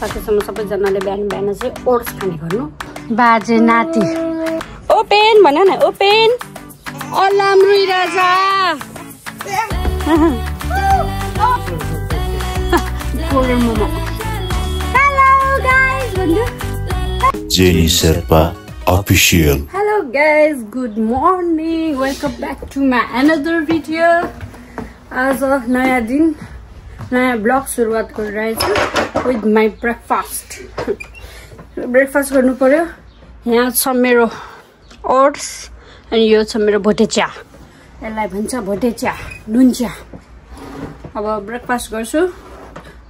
सकेसम्म सबैजनाले बिहान बिहान चाहिँ ओट्स खाने गर्नु। बाजे नाति ओपेन भन न, ओपेन अलार्म रुइरहेछ। Jenny Sherpa Official. Hello guys, good morning. Welcome back to my another video. आज नयाँ दिन नयाँ ब्लग सुरुवात गरिरहेछु with my breakfast. ब्रेकफास्ट गर्नु पर्यो। यहाँ छ मेरो ओट्स अनि यो छ मेरो भोटे चिया। यसलाई भन्छ भोटे चिया, नुन चिया। अब ब्रेकफास्ट गर्छु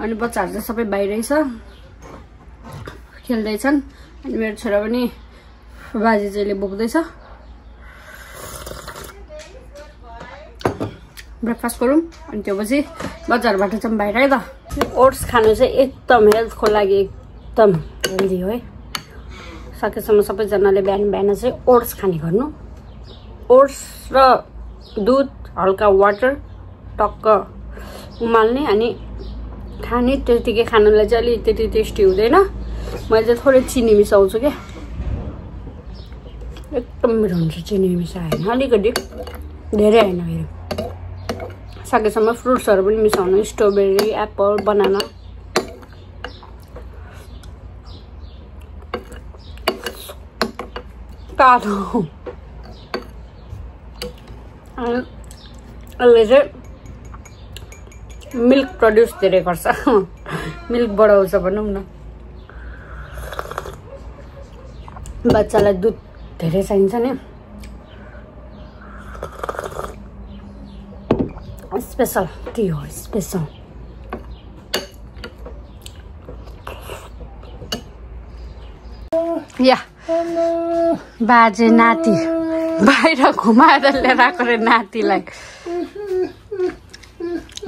अनि बच्चाहरू चाहिँ सबै बाहिरै छ, खेल्दैछन् अनि मेरो छोरा पनि बाजे चाहिँले बोक्दैछ। ब्रेकफास्ट गरौँ अनि त्यो पछि बजारबाट चाहिँ बाहिर है त। ओट्स खानु चाहिँ एकदम हेल्थको लागि एकदम हेल्दी हो है। सकेसम्म सबैजनाले बिहान बिहान चाहिँ ओट्स खाने गर्नु। ओट्स र दुध हल्का वाटर टक्क उमाल्ने अनि खाने। त्यतिकै खानुलाई चाहिँ अलि त्यति टेस्टी हुँदैन। मैले चाहिँ थोरै चिनी मिसाउँछु क्या, एकदम मिठो हुन्छ चिनी मिसाएन, अलिकति धेरै होइन। फेरि सकेसम्म फ्रुट्सहरू पनि मिसाउनु, स्ट्रबेरी, एप्पल, बनाना। कालो यसले चाहिँ मिल्क प्रड्युस धेरै गर्छ, मिल्क बढाउँछ भनौँ न। बच्चालाई दुध धेरै चाहिन्छ नि। स्पेशल टी हो, स्पेशल। या बाजे नाति बाहिर घुमाएर लिएर आएको रे नातिलाई।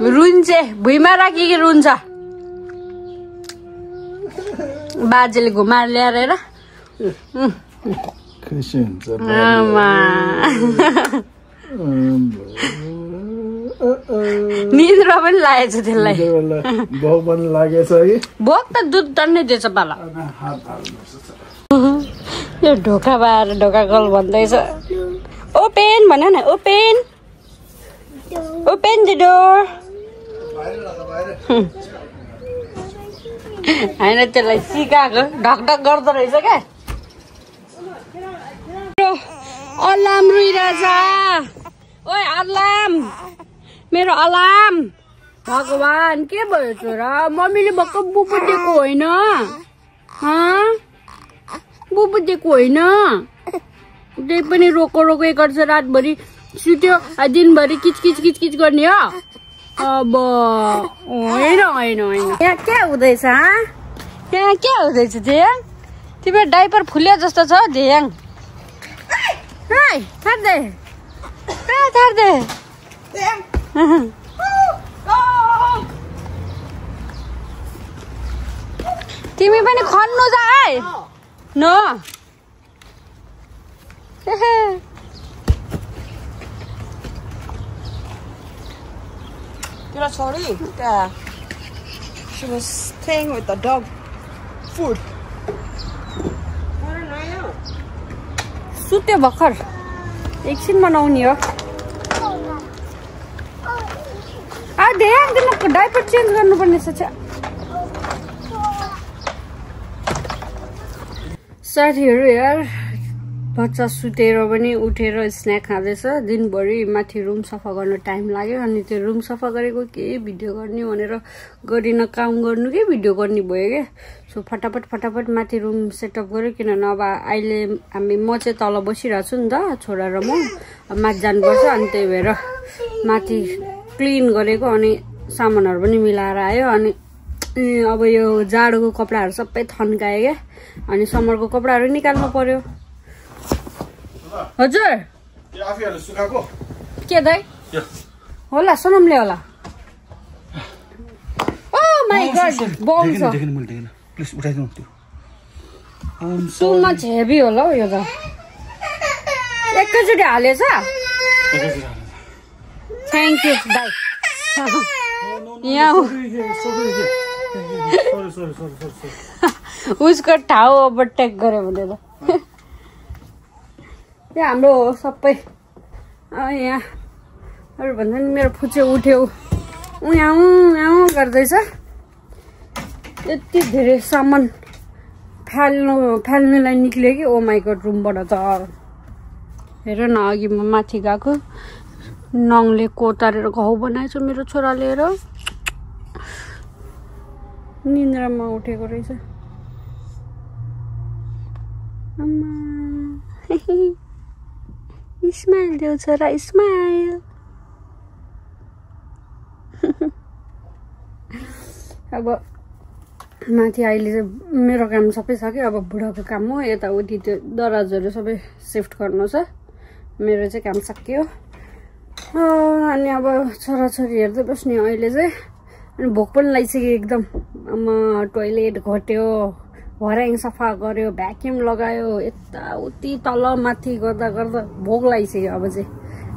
रुन्छ, भुइँमा राखी रुन्छ। बाजेले घुमाएर ल्याएर हेर। निद्रा पनि लागेछ त्यसलाई। भोक त दुध टन्नै दिएछ पाला। यो ढोका बार ढोका गल भन्दैछ। ओपेन भन न, ओपेन ओपेन द डोर। होइन त्यसलाई सिकाएको ढकढक गर्दो रहेछ क्या। अलार्म रुइरहेछ। ओए अलार्म, मेरो अलार्म। भगवान के भयो छोरा? मम्मीले भक्क बुबु दिएको होइन, बुबु दिएको होइन। त्यही पनि रोको रोकै गर्छ, रातभरि सुत्यो, दिनभरि किचकिच किचकिच गर्ने हो। अब होइन होइन होइन। यहाँ के हुँदैछ? यहाँ के हुँदैछ ध्याङ? तिम्रो डाइपर फुल्यो जस्तो छ ध्याङ। थार्दे थार्दे। तिमी पनि खन्नु जा है न। You're sorry. She was staying with the dog food. सुत्यो भर्खर, एकछिन बनाउने हो। ध्यान दिनु, डाइपर चेन्ज गर्नुपर्ने छ। साथीहरू यार, बच्चा सुतेर पनि उठेर स्न्याक खाँदैछ। दिनभरि माथि रुम सफा गर्न टाइम लाग्यो अनि त्यो रुम सफा गरेको के भिडियो गर्ने भनेर गरिन, काम गर्नु के भिडियो गर्ने भयो क्या। सो फटाफट फटाफट माथि रुम सेटअप गऱ्यो, किनभने अब अहिले म चाहिँ तल बसिरहेको छु नि त, छोरा र म। अब माथि जानुपर्छ अनि त्यही भएर माथि क्लिन गरेको अनि सामानहरू पनि मिलाएर आयो। अनि अब यो जाडोको कपडाहरू सबै थन्कायो क्या, अनि समरको कपडाहरू निकाल्नु पर्यो। हजुर के दाइ होला? सोनमले होला। ओ माई गॉड, बम छ। टु मच हेभी होला हौ यो त। एकैचोटि हालेछ। थ्याङ्क यू दाइ। यहाँ उसको ठाउँ ओभरटेक गर्यो भनेर यहाँ हाम्रो सबै यहाँ अरू भन्दा नि मेरो फुच्चे उठ्यो उहाँ गर्दैछ यति धेरै सामान फाल्नुलाई निक्ल्यो कि ओ माई गॉड रुमबाट त हेर न अघि म माथि गएको नङले कोतारेर घाउ बनाएछ मेरो छोरा लिएर निन्द्रामा उठेको रहेछ स्माइल देऊ छोरा स्माइल अब माथि अहिले चाहिँ मेरो काम सबै छ कि अब बुढाको काम हो यताउति त्यो दराजहरू सबै सिफ्ट गर्नु छ मेरो चाहिँ काम सकियो अनि अब छोराछोरी हेर्दै बस्ने अहिले चाहिँ अनि भोक पनि लागिसक्यो एकदम टोइलेट घट्यो भर्याङ सफा गर्यो भ्याक्युम लगायो यताउति तल माथि गर्दा गर्दा भोक लागिसक्यो अब चाहिँ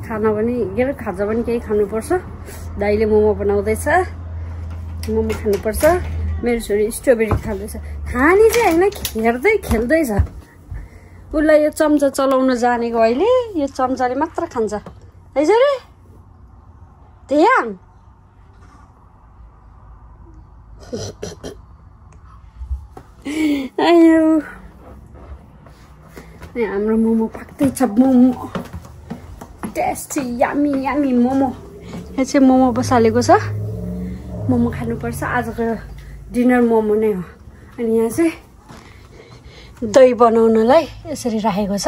खाना पनि के अरे खाजा पनि केही खानुपर्छ दाइले मोमो बनाउँदैछ मोमो खानुपर्छ मेरो छोरी स्ट्रबेरी खाँदैछ खानी चाहिँ होइन हेर्दै खेल्दैछ उसलाई यो चम्चा चलाउन जानेको अहिले यो चम्चाले मात्र खान्छ है छोरी त्यहाँ हाम्रो मोमो पाक्दैछ मोमो टेस्टी यामी यामी मोमो यहाँ चाहिँ मोमो बसालेको छ मोमो खानुपर्छ आजको डिनर मोमो नै हो अनि यहाँ चाहिँ दही बनाउनलाई यसरी राखेको छ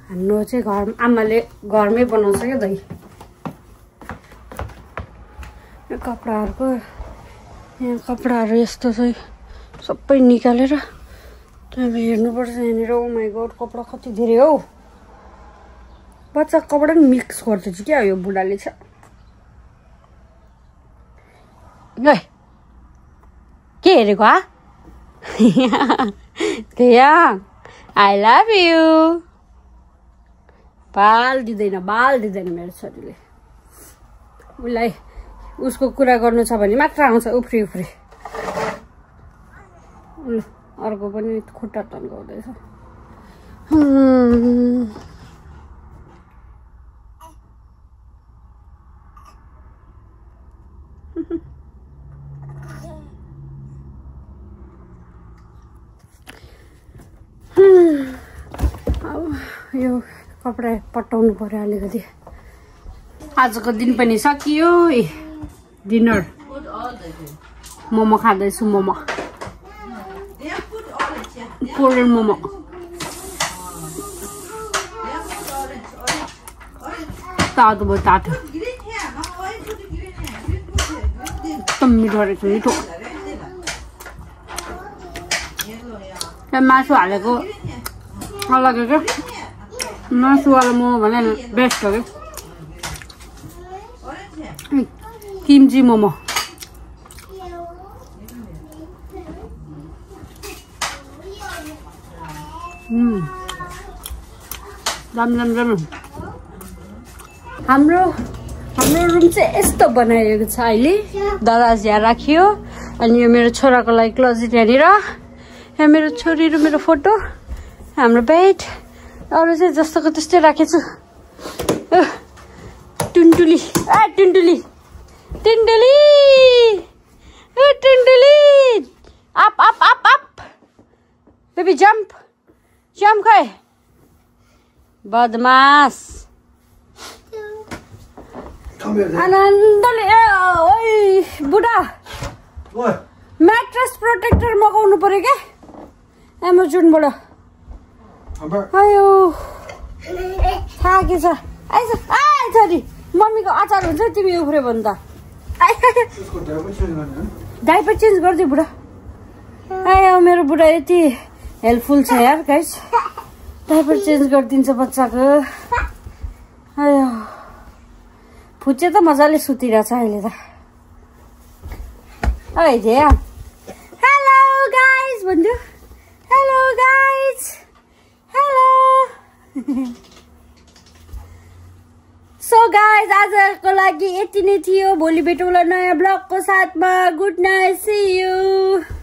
हाम्रो चाहिँ आमाले घरमै बनाउँछ क्या दही यहाँ कपडाहरू यस्तो चाहिँ सबै निकालेर तपाईँ हेर्नुपर्छ यहाँनिर ओ माई गॉड कपडा कति धेरै हौ बच्चा कपडा पनि मिक्स गर्दैछु क्या यो बुढाले छ के हेरेको त्यहाँ आई लभ यु बाल दिँदैन मेरो छोरीले उसलाई उसको कुरा गर्नु छ भने मात्र आउँछ उफ्री अर्को पनि खुट्टा तन्काउँदैछ यो कपडा पट्टाउनु पर्यो अलिकति आजको दिन पनि सकियो डिनर मोमो खाँदैछु मोमो कोरियन मोमो तातो भयो तातो एकदम मिठो रहेछ मिठो मासु हालेको अलग्गै क्या मासुवाला मोमो भने बेस्ट हो कि किम्ची मोमो हाम्रो रुम चाहिँ यस्तो बनाइएको छ अहिले दराज यहाँ राखियो अनि यो मेरो छोराको लागि क्लोजेट यहाँनिर यहाँ मेरो छोरी र मेरो फोटो हाम्रो बेड अरू चाहिँ जस्तोको त्यस्तै राखेछु टुन्टुली अप बेबी जम्प खै बदमास आनन्दले ओइ बुढा म्याट्रेस प्रोटेक्टर मगाउनु पर्यो क्या एमाजोनबाट आयो थाकेछ आइज छोरी मम्मीको अचार हुन्छ तिमी उफ्रे भने त डाइपर चेन्ज गरिदियो बुढा आयो मेरो बुढा यति हेल्पफुल छ यार गाइस डाइपर चेन्ज गरिदिन्छ बच्चाको आयो फुच्चे त मजाले सुतिरहेछ अहिले त हेलो गाइस भन्छु hello guys hello so guys आज आजको लागि यति नै थियो भोलि भेटौँला नयाँ ब्लगको साथमा गुड नाइट सी यू